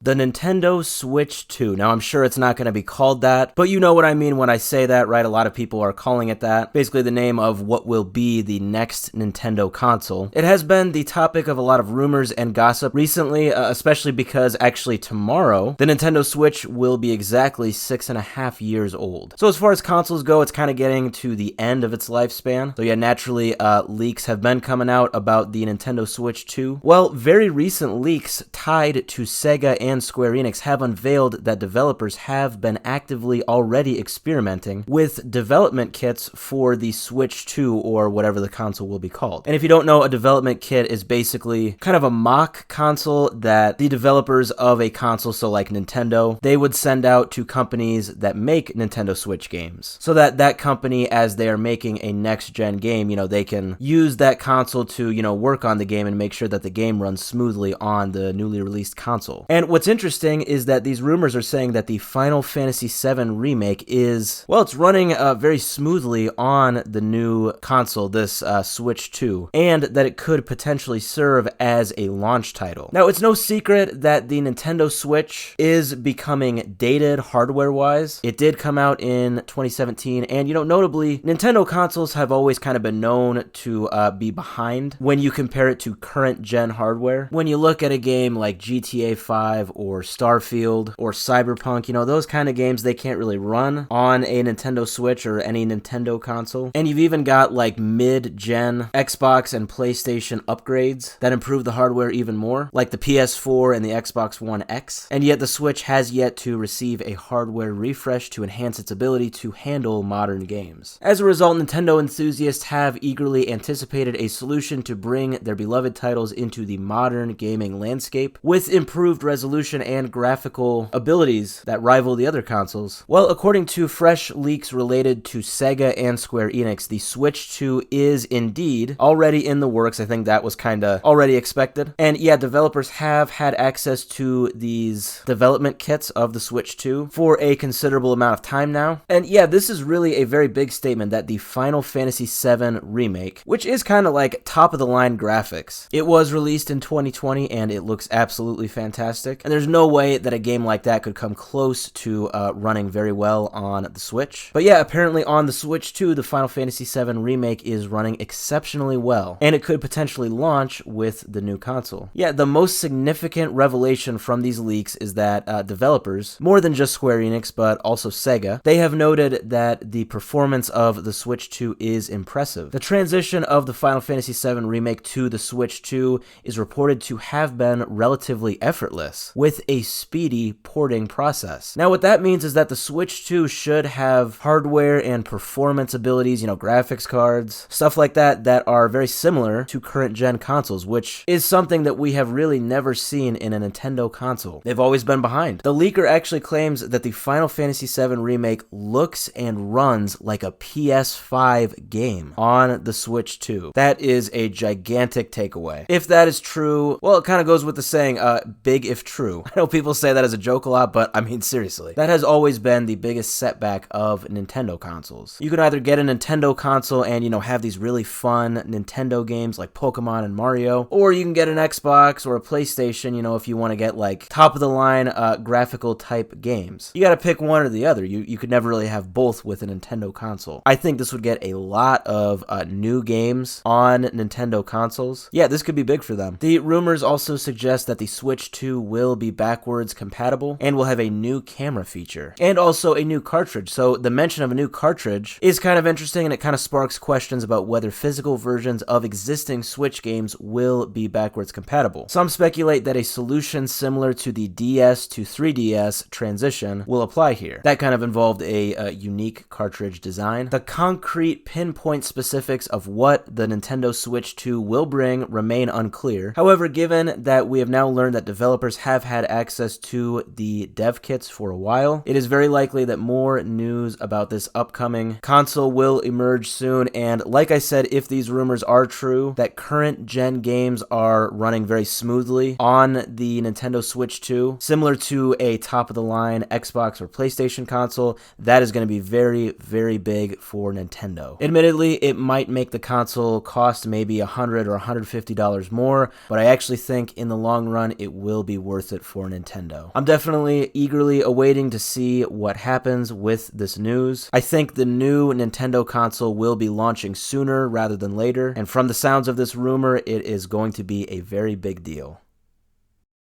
the Nintendo Switch 2. Now, I'm sure it's not going to be called that, but you know what I mean when I say that, right? A lot of people are calling it that. Basically the name of what will be the next Nintendo console. It has been the topic of a lot of rumors and gossip recently, especially because actually tomorrow, the Nintendo Switch will be exactly 6.5 years old. So as far as consoles go, it's kind of getting to the end of its lifespan. So yeah, naturally, leaks have been coming out about the Nintendo Switch 2. Well, very recent leaks tied to Sega and Square Enix have unveiled that developers have been actively already experimenting with development kits for the Switch 2, or whatever the console will be called. And if you don't know, a development kit is basically kind of a mock console that the developers of a console, so like Nintendo, they would send out to companies that make Nintendo Switch games, so that that company, as they are making a next-gen game, they can use that console to, work on the game and make sure that the game runs smoothly on the newly released console. And what's interesting is that these rumors are saying that the Final Fantasy VII Remake is, well, it's running very smoothly on the new console, this Switch 2, and that it could potentially serve as a launch title. Now, it's no secret that the Nintendo Switch is becoming dated hardware-wise. It did come out in 2017, and, notably, Nintendo consoles have always kind of been known to be behind when you compare it to current-gen hardware. When you look at a game like GTA 5 or Starfield or Cyberpunk, those kind of games, they can't really run on a Nintendo Switch or any Nintendo console. And you've even got like mid-gen Xbox and PlayStation upgrades that improve the hardware even more, like the PS4 and the Xbox One X. And yet the Switch has yet to receive a hardware refresh to enhance its ability to handle modern games. As a result, Nintendo enthusiasts have eagerly anticipated a solution to bring their beloved titles into the modern gaming landscape with improved resolution and graphical abilities that rival the other consoles. Well, according to fresh leaks related to Sega and Square Enix, the Switch 2 is indeed already in the works. I think that was kind of already expected. And yeah, developers have had access to these development kits of the Switch 2 for a considerable amount of time now. And yeah, this is really a very big statement that the Final Fantasy VII Remake, which is kind of like top-of-the-line graphics, it was released in 2020 and it looks absolutely fantastic. And there's no way that a game like that could come close to running very well on the Switch. But yeah, apparently on the Switch 2, the Final Fantasy VII Remake is running exceptionally well, and it could potentially launch with the new console. Yeah, the most significant revelation from these leaks is that developers, more than just Square Enix, but also Sega, they have noted that the performance of the Switch 2 is impressive. The transition of the Final Fantasy VII Remake to the Switch 2 is reported to have been relatively effortless, with a speedy porting process. Now, what that means is that the Switch 2 should have hardware and performance abilities, graphics cards, stuff like that, that are very similar to current-gen consoles, which is something that we have really never seen in a Nintendo console. They've always been behind. The leaker actually claims that the Final Fantasy VII Remake looks and runs like a PS5 game on the Switch 2. That is a gigantic takeaway. If that is true, well, it kind of goes with the saying, big if true. I know people say that as a joke a lot, but I mean, seriously. That has always been the biggest setback of Nintendo consoles. You can either get a Nintendo console and, have these really fun Nintendo games like Pokemon and Mario, or you can get an Xbox or a PlayStation, if you want to get like top-of-the-line graphical type games. You gotta pick one or the other. You could never really have both with a Nintendo console. I think this would get a lot of new games on Nintendo consoles. Yeah, this could be big for them. The rumors also suggest that the Switch 2 will be backwards compatible and will have a new camera feature and also a new cartridge. So the mention of a new cartridge is kind of interesting, and it kind of sparks questions about whether physical versions of existing Switch games will be backwards compatible. Some speculate that a solution similar to the DS to 3DS transition will apply here. That kind of involved a unique cartridge design. The concrete pinpoint specifics of what the Nintendo Switch 2 will bring remain unclear. However, given that we have now learned that developers have had access to the dev kits for a while, it is very likely that more news about this upcoming console will emerge soon. And like I said, if these rumors are true, that current gen games are running very smoothly on the Nintendo Switch 2, similar to a top-of-the-line Xbox or PlayStation console, that is going to be very, very big for Nintendo. Admittedly, it might make the console cost maybe $100 or $150 more, but I actually think in the long run it will be worth it it for Nintendo. I'm definitely eagerly awaiting to see what happens with this news. I think the new Nintendo console will be launching sooner rather than later, and from the sounds of this rumor, it is going to be a very big deal.